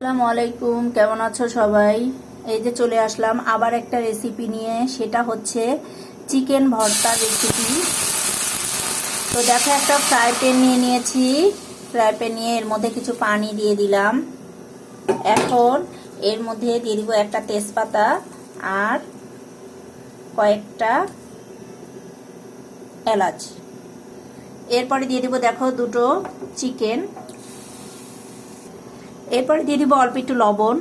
আসসালামু আলাইকুম, কেমন আছো সবাই? এই যে চলে আসলাম আবার একটা রেসিপি নিয়ে, সেটা হচ্ছে চিকেন ভর্তার রেসিপি। তো দেখো, একটা ফ্রাই প্যান নিয়ে নিয়েছি। ফ্রাই প্যান নিয়ে এর মধ্যে কিছু পানি দিয়ে দিলাম। এখন এর মধ্যে দিয়ে দিব একটা তেজপাতা আর কয়েকটা এলাচ। এরপরে দিয়ে দিব দেখো দুটো চিকেন। এরপরে দিয়ে দিব অল্প একটু লবণ।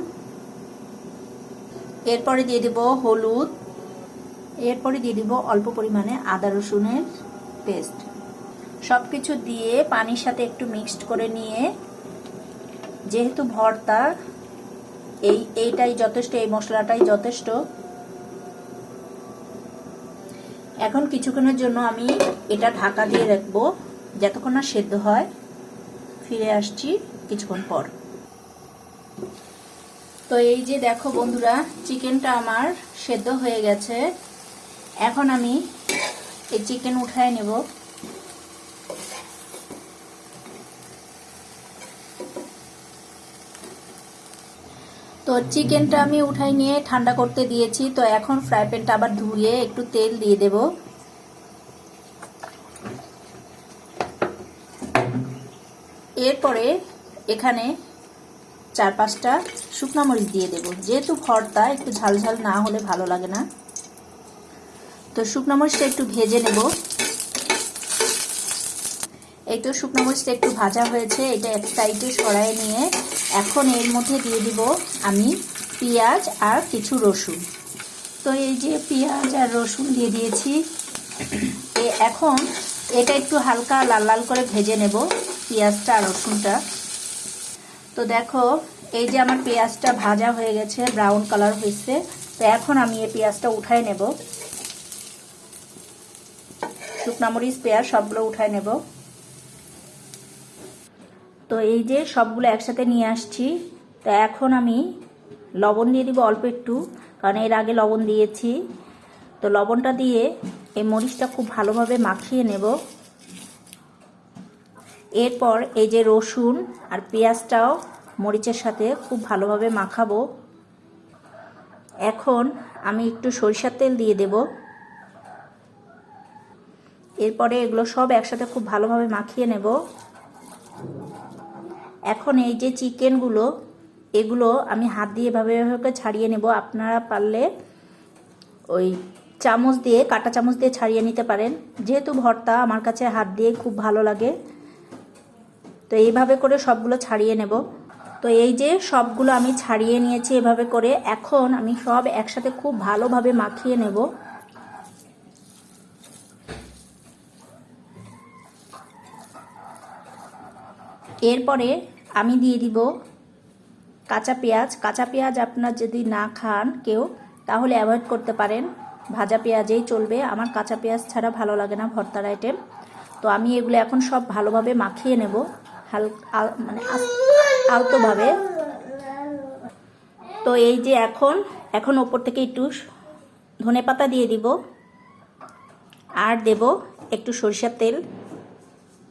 এরপরে দিয়ে দিব হলুদ। এরপরে দিয়ে দিব অল্প পরিমাণে আদা রসুনের পেস্ট। সবকিছু দিয়ে পানির সাথে একটু মিক্সড করে নিয়ে, যেহেতু ভর্তা এইটাই যথেষ্ট, এই মশলাটাই যথেষ্ট। এখন কিছুক্ষণের জন্য আমি এটা ঢাকা দিয়ে রাখবো যতক্ষণ না সেদ্ধ হয়। ফিরে আসছি কিছুক্ষণ পর। তো এই যে দেখো বন্ধুরা, চিকেনটা আমার সেদ্ধ হয়ে গেছে। এখন আমি এই চিকেন উঠায় নেব। তো চিকেনটা আমি উঠাই নিয়ে ঠান্ডা করতে দিয়েছি। তো এখন ফ্রাই প্যানটা আবার ধুয়ে একটু তেল দিয়ে দেব। এরপরে এখানে 4-5টা শুকনো মরিচ দিয়ে দেব। যেহেতু ভর্তা একটু ঝাল ঝাল না হলে ভালো লাগে না, তো শুকনো মরিচটা একটু ভেজে নেব। এই তো শুকনো মরিচটা একটু ভাজা হয়েছে, এটা এক সাইডে সরাই নিয়ে এখন এর মধ্যে দিয়ে দিব আমি পেঁয়াজ আর কিছু রসুন। তো এই যে পেঁয়াজ আর রসুন দিয়ে দিয়েছি। এখন এটা একটু হালকা লাল লাল করে ভেজে নেব, পেঁয়াজটা আর রসুনটা। তো দেখো, এই যে আমার পেঁয়াজটা ভাজা হয়ে গেছে, ব্রাউন কালার হয়েছে। তো এখন আমি এই পেঁয়াজটা উঠায় নেব। শুকনো মরিচ পেঁয়াজ সবগুলো উঠায় নেব। তো এই যে সবগুলো একসাথে নিয়ে আসছি। তো এখন আমি লবণ দিয়ে দিব অল্প একটু, কারণ এর আগে লবণ দিয়েছি। তো লবণটা দিয়ে এই মরিচটা খুব ভালোভাবে মাখিয়ে নেব। এরপর এই যে রসুন আর পেঁয়াজটাও মরিচের সাথে খুব ভালোভাবে মাখাবো। এখন আমি একটু সরিষার তেল দিয়ে দেব। এরপরে এগুলো সব একসাথে খুব ভালোভাবে মাখিয়ে নেব। এখন এই যে চিকেনগুলো, এগুলো আমি হাত দিয়ে এভাবে এভাবে ছাড়িয়ে নেব। আপনারা পারলে ওই চামচ দিয়ে, কাঁটা চামচ দিয়ে ছাড়িয়ে নিতে পারেন। যেহেতু ভর্তা আমার কাছে হাত দিয়ে খুব ভালো লাগে, তো এইভাবে করে সবগুলো ছাড়িয়ে নেব। তো এই যে সবগুলো আমি ছাড়িয়ে নিয়েছি এভাবে করে। এখন আমি সব একসাথে খুব ভালোভাবে মাখিয়ে নেব। এরপরে আমি দিয়ে দিব কাঁচা পেঁয়াজ। কাঁচা পেঁয়াজ আপনার যদি না খান কেউ, তাহলে অ্যাভয়েড করতে পারেন, ভাজা পেঁয়াজেই চলবে। আমার কাঁচা পেঁয়াজ ছাড়া ভালো লাগে না ভর্তার আইটেম। তো আমি এগুলো এখন সব ভালোভাবে মাখিয়ে নেব, মানে আলতোভাবে। তো এই যে এখন ওপর থেকে একটু ধনেপাতা দিয়ে দিব আর দেব একটু সরিষার তেল।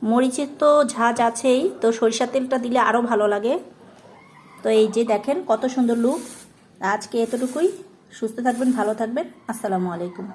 মরিচের তো ঝাঁজ আছেই, তো সরিষার তেলটা দিলে আরও ভালো লাগে। তো এই যে দেখেন কত সুন্দর লুক। আজকে এতটুকুই। সুস্থ থাকবেন, ভালো থাকবেন। আসসালামু আলাইকুম।